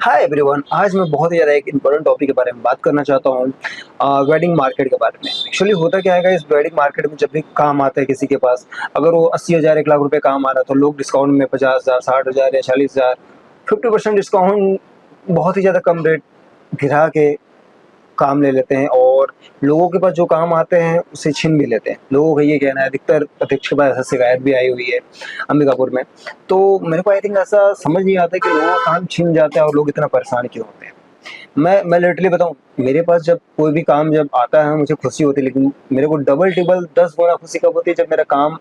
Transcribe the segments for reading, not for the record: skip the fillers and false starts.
Hi everyone, आज मैं बहुत ही ज़्यादा एक इम्पोर्टेंट टॉपिक के बारे में बात करना चाहता हूँ, वेडिंग मार्केट के बारे में। एक्चुअली होता क्या है इस वेडिंग मार्केट में जब भी काम आता है किसी के पास, अगर वो 80,000 1 लाख रुपए काम आ रहा है तो लोग डिस्काउंट में 50,000 60,000 या 40,000 50% डिस्काउंट बहुत ही ज़्यादा कम रेट गिरा के काम ले लेते हैं और लोगों के पास जो काम आते हैं उसे छीन भी लेते हैं। लोगों का ये कहना है, अधिकतर अध्यक्ष के पास ऐसा शिकायत भी आई हुई है अंबिकापुर में। तो मेरे को आई थिंक ऐसा समझ नहीं आता कि लोगों का काम छीन जाता है और लोग इतना परेशान क्यों होते हैं। मैं लिटरली बताऊँ, मेरे पास जब कोई भी काम जब आता है मुझे खुशी होती है, लेकिन मेरे को डबल टिबल 10 गुना खुशी कब होती है जब मेरा काम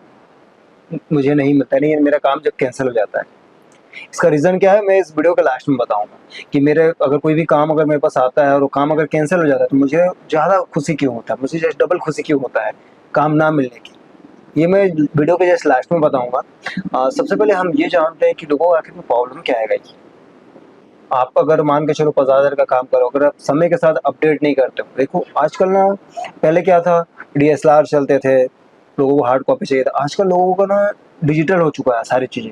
मुझे नहीं मिलता, नहीं मेरा काम जब कैंसल हो जाता है। इसका रीज़न क्या है मैं इस वीडियो के लास्ट में बताऊँगा कि मेरे अगर कोई भी काम अगर मेरे पास आता है और वो काम अगर कैंसल हो जाता है तो मुझे ज़्यादा खुशी क्यों होता है, मुझे जस्ट डबल खुशी क्यों होता है काम ना मिलने की। ये मैं वीडियो के जस्ट लास्ट में बताऊँगा। सबसे पहले हम ये जानते हैं कि लोगों को आखिर में प्रॉब्लम क्या है गाइस। आप अगर मान के चलो 50,000 का काम करो, अगर आप समय के साथ अपडेट नहीं करते हो, देखो आजकल ना, पहले क्या था, डीएसएलआर चलते थे, लोगों को हार्ड कॉपी चाहिए था। आजकल लोगों को ना डिजिटल हो चुका है सारी चीज़ें,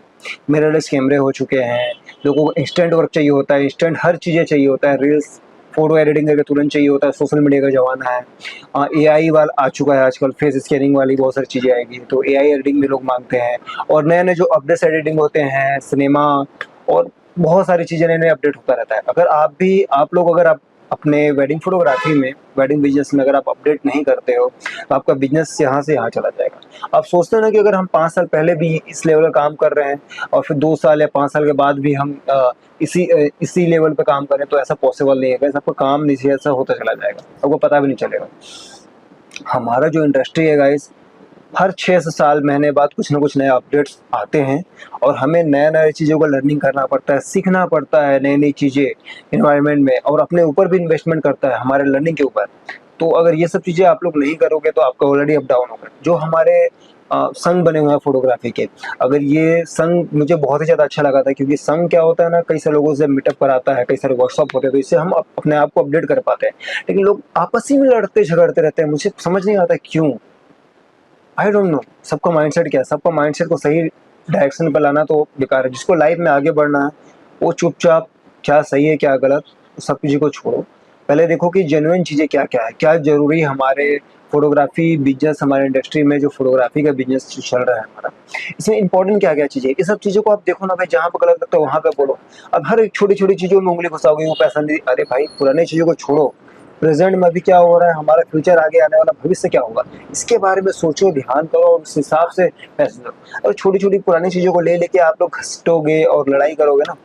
मिररलेस कैमरे हो चुके हैं, लोगों को इंस्टेंट वर्क चाहिए होता है, इंस्टेंट हर चीज़ें चाहिए होता है, रील्स, फ़ोटो एडिटिंग करके तुरंत चाहिए होता है, सोशल मीडिया का ज़माना है। एआई वाला आ चुका है आजकल, फेस स्कैनिंग वाली बहुत सारी चीज़ें आएगी, तो एआई एडिटिंग भी लोग माँगते हैं और नए-नए जो अपडेट्स एडिटिंग होते हैं, सिनेमा और बहुत सारी चीज़ें नए-नए अपडेट होता रहता है। अगर आप लोग अगर आप अपने वेडिंग फ़ोटोग्राफ़ी में, वेडिंग बिज़नेस में अगर आप अपडेट नहीं करते हो, तो आपका बिज़नेस यहाँ से यहाँ चला जाएगा। आप सोचते हो ना कि अगर हम 5 साल पहले भी इस लेवल का काम कर रहे हैं और फिर 2 साल या 5 साल के बाद भी हम इसी लेवल पे काम करें तो ऐसा पॉसिबल नहीं है गाइस, आपका काम नीचे ऐसा होता चला जाएगा, आपको पता भी नहीं चलेगा। हमारा जो इंडस्ट्री है गाइस, हर 6 से साल महीने बाद कुछ ना कुछ नए अपडेट्स आते हैं और हमें नए-नए चीज़ों को लर्निंग करना पड़ता है, सीखना पड़ता है नई-नई चीज़ें एनवायरनमेंट में और अपने ऊपर भी इन्वेस्टमेंट करता है, हमारे लर्निंग के ऊपर। तो अगर ये सब चीज़ें आप लोग नहीं करोगे तो आपका ऑलरेडी अप डाउन होगा। जो हमारे संघ बने हुए हैं फ़ोटोग्राफ़ी के, अगर ये संघ मुझे बहुत ही ज़्यादा अच्छा लगा था क्योंकि संघ क्या होता है ना, कई सारे लोगों से मीटअप कराता है, कई सारे वर्कशॉप होते हैं, तो इससे हम अपने आप को अपडेट कर पाते हैं। लेकिन लोग आपस ही में लड़ते झगड़ते रहते हैं, मुझे समझ नहीं आता क्यों? आई डोंट नो, सबका माइंडसेट क्या है, सबका माइंडसेट को सही डायरेक्शन पे लाना तो बेकार है। जिसको लाइफ में आगे बढ़ना है वो चुपचाप, क्या सही है क्या गलत, सब चीज़ों को छोड़ो। पहले देखो कि जेन्युइन चीज़ें क्या-क्या है, क्या ज़रूरी है हमारे फ़ोटोग्राफ़ी बिज़नेस, हमारे इंडस्ट्री में जो फ़ोटोग्राफ़ी का बिज़नेस जो चल रहा है हमारा, इसमें इम्पोर्टेंट क्या-क्या चीज़ें हैं। ये सब चीज़ों को आप देखो ना भाई, जहाँ पे गलत लगता है वहाँ पे बोलो। अब हर एक छोटी-छोटी चीज़ों में उँगली घुसाओगे, वो पैसा नहीं, अरे भाई पुरानी चीज़ों को छोड़ो। प्रेज़ेंट में अभी क्या हो रहा है, हमारा फ्यूचर आगे आने वाला भविष्य क्या होगा, इसके बारे में सोचो, ध्यान करो और उस हिसाब से पैसे दो। और छोटी-छोटी पुरानी चीज़ों को लेके आप लोग घसटोगे और लड़ाई करोगे ना,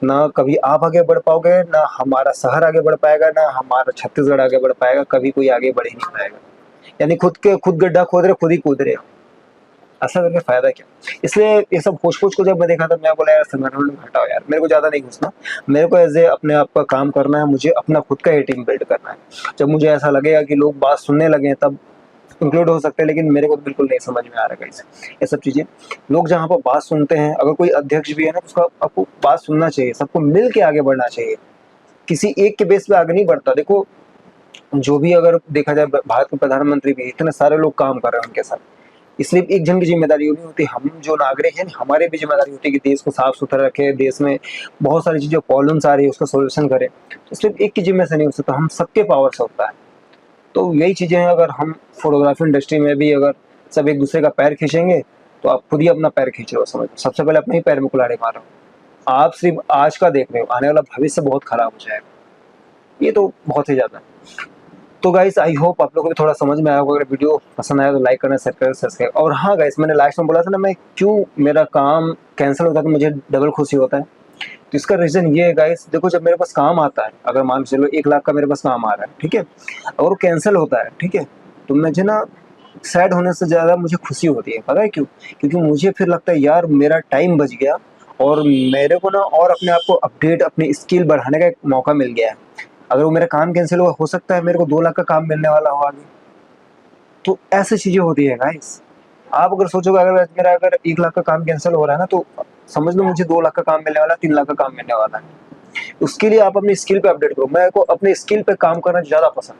ना कभी आप आगे बढ़ पाओगे, ना हमारा शहर आगे बढ़ पाएगा, ना हमारा छत्तीसगढ़ आगे बढ़ पाएगा, कभी कोई आगे बढ़ ही नहीं पाएगा। यानी खुद गड्ढा खोद रहे, खुद ही कूद रहे हो। ऐसा करके फ़ायदा क्या? इसलिए ये सब होच-पोच को जब मैं देखा, तब मैं बोला यार संगठन में हटाओ यार, मेरे को ज़्यादा नहीं घुसना। मेरे को ऐज़ ए अपने आप का काम करना है, मुझे अपना खुद का ही टीम बिल्ड करना है। जब मुझे ऐसा लगेगा कि लोग बात सुनने लगे हैं तब इंक्लूड हो सकते हैं, लेकिन मेरे को बिल्कुल नहीं समझ में आ रहा है गाइस ये सब चीज़ें। लोग जहाँ पर बात सुनते हैं, अगर कोई अध्यक्ष भी है ना तो उसका आपको बात सुनना चाहिए, सबको मिल के आगे बढ़ना चाहिए। किसी एक के बेस पे आगे नहीं बढ़ता। देखो, जो भी अगर देखा जाए भारत के प्रधानमंत्री भी इतने सारे लोग काम कर रहे हैं उनके साथ। इसलिए एक जन की ज़िम्मेदारी नहीं होती, हम जो नागरिक हैं हमारी भी ज़िम्मेदारी होती है कि देश को साफ-सुथरा रखें, देश में बहुत सारी चीज़ें प्रॉब्लम्स आ रही है उसका सॉल्यूशन करें। तो सिर्फ़ एक की ज़िम्मे से नहीं हो सकता, हम सबके पावर से होता है। तो यही चीज़ें हैं, अगर हम फ़ोटोग्राफ़ी इंडस्ट्री में भी अगर सब एक-दूसरे का पैर खींचेंगे, तो आप खुद ही अपना पैर खींच रहे हो समझ लो। सबसे पहले अपने ही पैर में कुल्हाड़ी मारो। आप सिर्फ़ आज का देख रहे हो, आने वाला भविष्य बहुत खराब हो जाएगा। ये तो बहुत ही ज़्यादा है। तो गाइस आई होप आप लोगों को भी थोड़ा समझ में आया होगा। अगर वीडियो पसंद आया तो लाइक करना, शेयर करना, सब्सक्राइब। और हाँ गाइस, मैंने लास्ट में बोला था ना, मैं क्यों मेरा काम कैंसिल होता है तो मुझे डबल खुशी होता है। तो इसका रीज़न ये है गाइस, देखो जब मेरे पास काम आता है, अगर मान के चलो 1 लाख का मेरे पास काम आ रहा है, ठीक है? और वो कैंसिल होता है, ठीक है? तो मुझे ना सैड होने से ज़्यादा मुझे खुशी होती है, पता है क्यों? क्योंकि मुझे फिर लगता है यार मेरा टाइम बच गया और मेरे को ना और अपने आप को अपडेट, अपनी स्किल बढ़ाने का एक मौका मिल गया है। अगर वो मेरा काम कैंसल हुआ, हो सकता है मेरे को 2 लाख का काम मिलने वाला हो आगे। तो ऐसी चीज़ें होती है गाइस। आप अगर सोचोगे अगर मेरा अगर 1 लाख का काम कैंसल हो रहा है ना, तो समझ लो मुझे 2 लाख का काम मिलने वाला है, 3 लाख का काम मिलने वाला है। उसके लिए आप अपनी स्किल पे अपडेट करो। मेरे को अपने स्किल पे काम करना ज़्यादा पसंद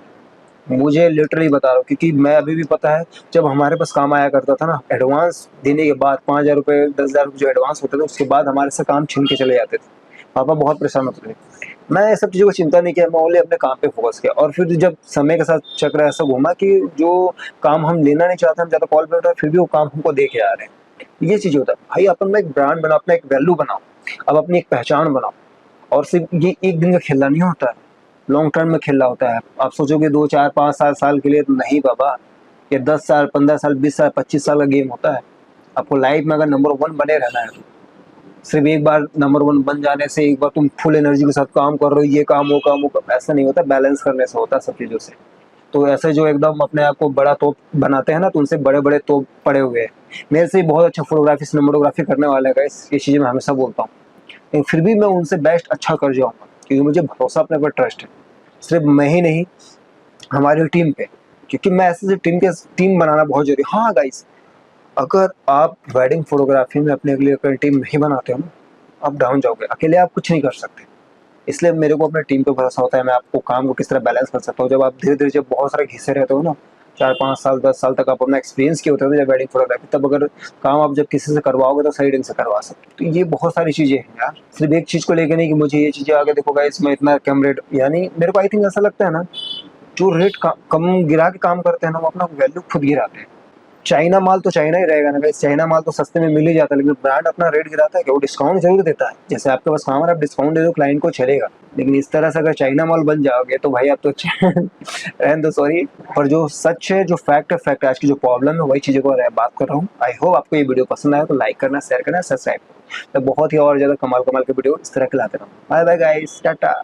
है। मुझे लिटरली बता रहा हूँ क्योंकि मैं अभी भी पता है, जब हमारे पास काम आया करता था ना, एडवांस देने के बाद ₹5,000 ₹10,000 जो एडवांस होते थे, उसके बाद हमारे से काम छीन के चले जाते थे। पापा बहुत परेशान होते थे। मैं ये सब चीज़ों को चिंता नहीं किया, मैं ओनली अपने काम पे फ़ोकस किया और फिर जब समय के साथ चक्र ऐसा घूमा कि जो काम हम लेना नहीं चाहते, हम ज़्यादा कॉल पे उठाए, फिर भी वो काम हमको दे के आ रहे हैं। ये चीज़ होता है। भाई अपन में एक ब्रांड बनाओ, अपना एक वैल्यू बनाओ, अब अपनी एक पहचान बनाओ और सिर्फ़ ये एक दिन का खेलना नहीं होता है, लॉन्ग टर्म में खेलना होता है। आप सोचोगे 2, 4, 5, 7 साल के लिए, तो नहीं बाबा, ये 10 साल, 15 साल, 20 साल, 25 साल का गेम होता है। आपको लाइफ़ में अगर नंबर 1 बने रहना है, सिर्फ एक बार नंबर 1 बन जाने से, एक बार तुम फुल एनर्जी के साथ काम कर रहे हो, ये काम, वो काम, वो काम, ऐसा नहीं होता, बैलेंस करने से होता है सब चीज़ों से। तो ऐसे जो एकदम अपने आप को बड़ा तोप बनाते हैं ना, तो उनसे बड़े-बड़े तोप पड़े हुए हैं। मेरे से भी बहुत अच्छा फ़ोटोग्राफ़ी, सिनेमेटोग्राफ़ी करने वाले हैं गाइस, ये चीज़ें मैं हमेशा बोलता हूँ। लेकिन फिर भी मैं उनसे बेस्ट अच्छा कर जाऊँगा, क्योंकि मुझे भरोसा अपने ऊपर ट्रस्ट है। सिर्फ मैं ही नहीं, हमारी टीम पे, क्योंकि मैं ऐसे टीम बनाना बहुत ज़रूरी है। हाँ गाइस, अगर आप वेडिंग फ़ोटोग्राफ़ी में अपने लिए अगर टीम नहीं बनाते हो ना, आप डाउन जाओगे, अकेले आप कुछ नहीं कर सकते। इसलिए मेरे को अपनी टीम पे भरोसा होता है, मैं आपको काम को किस तरह बैलेंस कर सकता हूँ। जब आप धीरे-धीरे, जब बहुत सारे घिसे रहते हो ना, 4-5 साल, 10 साल तक आप अपना एक्सपीरियंस किए होते हो जब वेडिंग फ़ोटोग्राफ़ी, तब अगर काम आप जब किसी से करवाओगे तो सही ढंग से करवा सकते हो। तो ये बहुत सारी चीज़ें हैं यार, सिर्फ़ एक चीज़ को लेके नहीं कि मुझे ये चीज़ें आगे देखो गाइस मैं इतना कम रेट, यानी मेरे को आई थिंक ऐसा लगता है ना, जो रेट कम गिरा के काम करते हैं ना, वो अपना वैल्यू खुद गिराते हैं। चाइना माल तो चाइना ही रहेगा ना गाइस, चाइना माल तो सस्ते में मिल ही जाता है, लेकिन ब्रांड अपना रेट गिराता है क्या? वो डिस्काउंट ज़रूर देता है। जैसे आपके पास काम है, आप डिस्काउंट दे दो, क्लाइंट को चलेगा। लेकिन इस तरह से अगर चाइना माल बन जाओगे तो भाई आप तो रहने दो, सॉरी। पर जो सच है, जो फैक्ट है, आज की जो प्रॉब्लम है, वही चीज़ों को मैं बात कर रहा हूँ। आई होप आपको ये वीडियो पसंद आया, तो लाइक करना, शेयर करना, सब्सक्राइब करना। मैं बहुत ही और ज़्यादा कमाल-कमाल के वीडियो इस तरह के लाते रहूँगा। Bye bye guys, Tata.